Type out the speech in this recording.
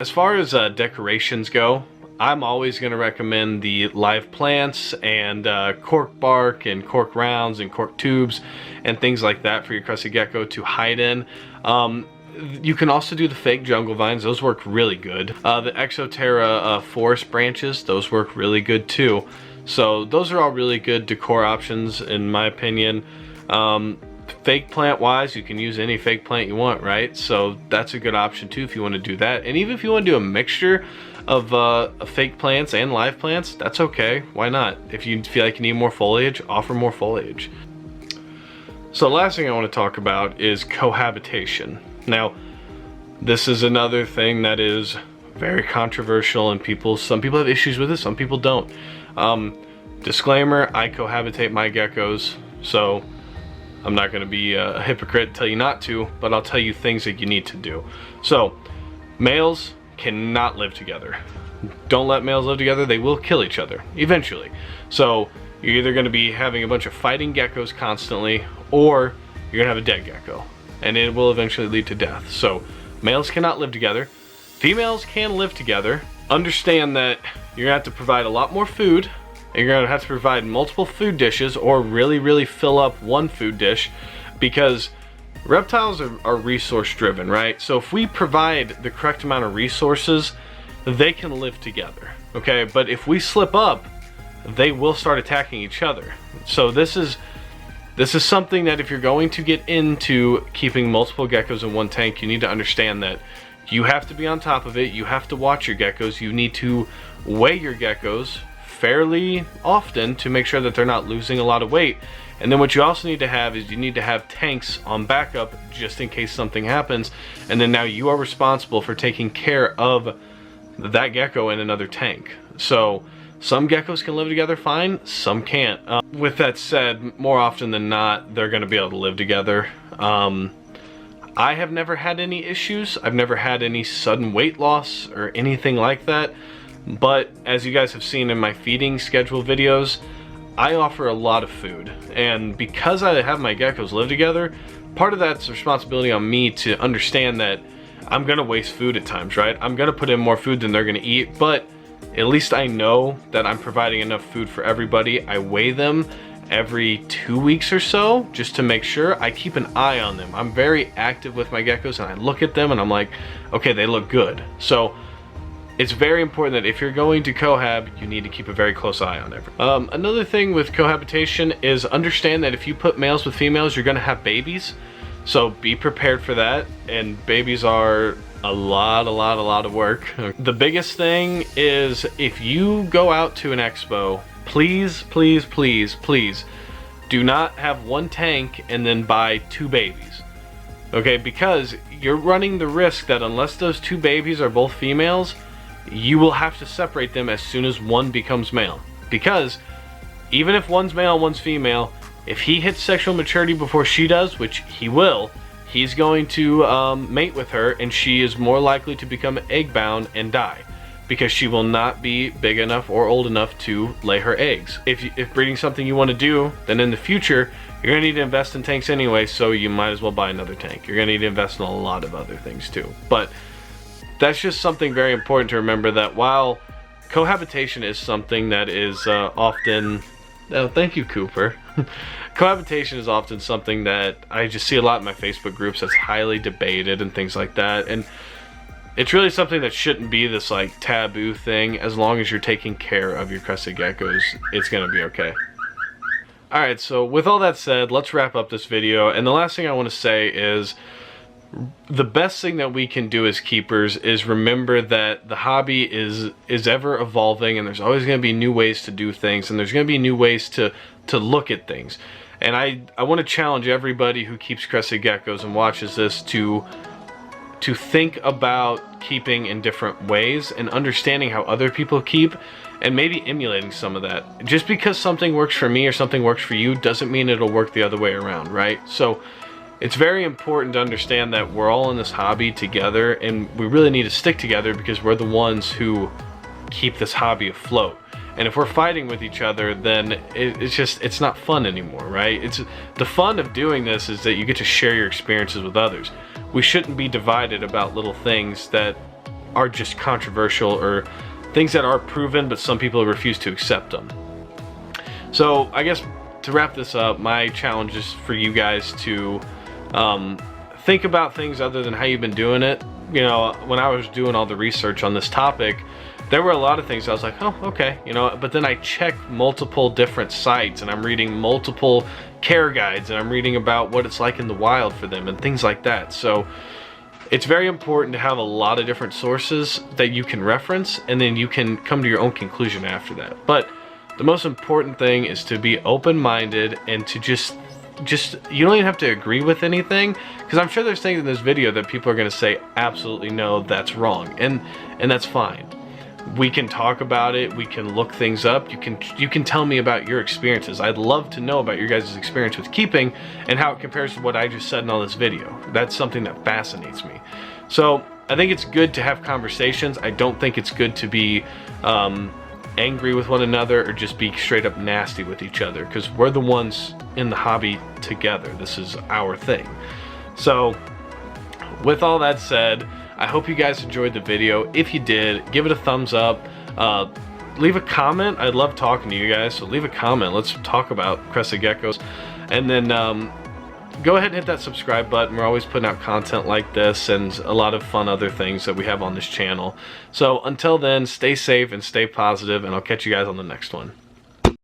As far as decorations go, I'm always going to recommend the live plants and cork bark and cork rounds and cork tubes and things like that for your crested gecko to hide in. You can also do the fake jungle vines. Those work really good. The Exoterra forest branches, those work really good too. So those are all really good decor options in my opinion. Fake plant wise, you can use any fake plant you want, right? So that's a good option too if you want to do that. And even if you want to do a mixture of fake plants and live plants, that's okay. Why not? If you feel like you need more foliage, offer more foliage. So the last thing I want to talk about is cohabitation. Now, this is another thing that is very controversial and some people have issues with it, some people don't. Disclaimer, I cohabitate my geckos, so I'm not going to be a hypocrite and tell you not to, but I'll tell you things that you need to do. So, males cannot live together. Don't let males live together, they will kill each other, eventually. So, you're either going to be having a bunch of fighting geckos constantly, or you're going to have a dead gecko. And it will eventually lead to death. So, males cannot live together. Females can live together. Understand that you're going to have to provide a lot more food. And you're going to have to provide multiple food dishes or really fill up one food dish, because reptiles are resource driven, right? So if we provide the correct amount of resources, they can live together, okay? But if we slip up, they will start attacking each other. So this is something that if you're going to get into keeping multiple geckos in one tank, you need to understand that you have to be on top of it. You have to watch your geckos. You need to weigh your geckos fairly often to make sure that they're not losing a lot of weight. And then what you also need to have is you need to have tanks on backup just in case something happens, and then now you are responsible for taking care of that gecko in another tank. So some geckos can live together fine, some can't. With that said, more often than not, they're going to be able to live together. I have never had any issues. I've never had any sudden weight loss or anything like that. But as you guys have seen in my feeding schedule videos, I offer a lot of food. And because I have my geckos live together, part of that's responsibility on me to understand that I'm going to waste food at times, right? I'm going to put in more food than they're going to eat, but at least I know that I'm providing enough food for everybody. I weigh them every 2 weeks or so just to make sure. I keep an eye on them. I'm very active with my geckos, and I look at them and I'm like, okay, they look good. So it's very important that if you're going to cohab, you need to keep a very close eye on everything. Another thing with cohabitation is understand that if you put males with females, you're going to have babies. So be prepared for that. And babies are a lot of work. The biggest thing is if you go out to an expo, please do not have one tank and then buy 2 babies. Okay, because you're running the risk that unless those 2 babies are both females, you will have to separate them as soon as one becomes male. Because even if one's male and one's female, if he hits sexual maturity before she does, which he will, he's going to mate with her, and she is more likely to become egg bound and die, because she will not be big enough or old enough to lay her eggs. If breeding's something you want to do, then in the future you're going to need to invest in tanks anyway, so you might as well buy another tank. You're going to need to invest in a lot of other things too. But that's just something very important to remember, that while cohabitation is something that is often... Oh, thank you, Cooper. Cohabitation is often something that I just see a lot in my Facebook groups that's highly debated and things like that. And it's really something that shouldn't be this like taboo thing. As long as you're taking care of your crested geckos, it's going to be okay. Alright, so with all that said, let's wrap up this video. And the last thing I want to say is, the best thing that we can do as keepers is remember that the hobby is ever evolving, and there's always going to be new ways to do things, and there's going to be new ways to look at things. And I want to challenge everybody who keeps crested geckos and watches this to think about keeping in different ways and understanding how other people keep, and maybe emulating some of that. Just because something works for me or something works for you doesn't mean it'll work the other way around, right? So it's very important to understand that we're all in this hobby together, and we really need to stick together because we're the ones who keep this hobby afloat. And if we're fighting with each other, then it's not fun anymore, right? The fun of doing this is that you get to share your experiences with others. We shouldn't be divided about little things that are just controversial, or things that are proven but some people refuse to accept them. So I guess to wrap this up, my challenge is for you guys to think about things other than how you've been doing it. You know, when I was doing all the research on this topic, there were a lot of things I was like, oh, okay, you know, but then I checked multiple different sites, and I'm reading multiple care guides, and I'm reading about what it's like in the wild for them and things like that. So it's very important to have a lot of different sources that you can reference, and then you can come to your own conclusion after that. But the most important thing is to be open-minded and to just you don't even have to agree with anything, because I'm sure there's things in this video that people are going to say absolutely no, that's wrong, and that's fine. We can talk about it, we can look things up, you can tell me about your experiences. I'd love to know about your guys' experience with keeping and how it compares to what I just said in all this video. That's something that fascinates me. So I think it's good to have conversations. I don't think it's good to be angry with one another or just be straight up nasty with each other, because we're the ones in the hobby together. This is our thing. So with all that said, I hope you guys enjoyed the video. If you did, give it a thumbs up. Leave a comment. I love talking to you guys, so leave a comment. Let's talk about crested geckos. And then go ahead and hit that subscribe button. We're always putting out content like this and a lot of fun other things that we have on this channel. So until then, stay safe and stay positive, and I'll catch you guys on the next one.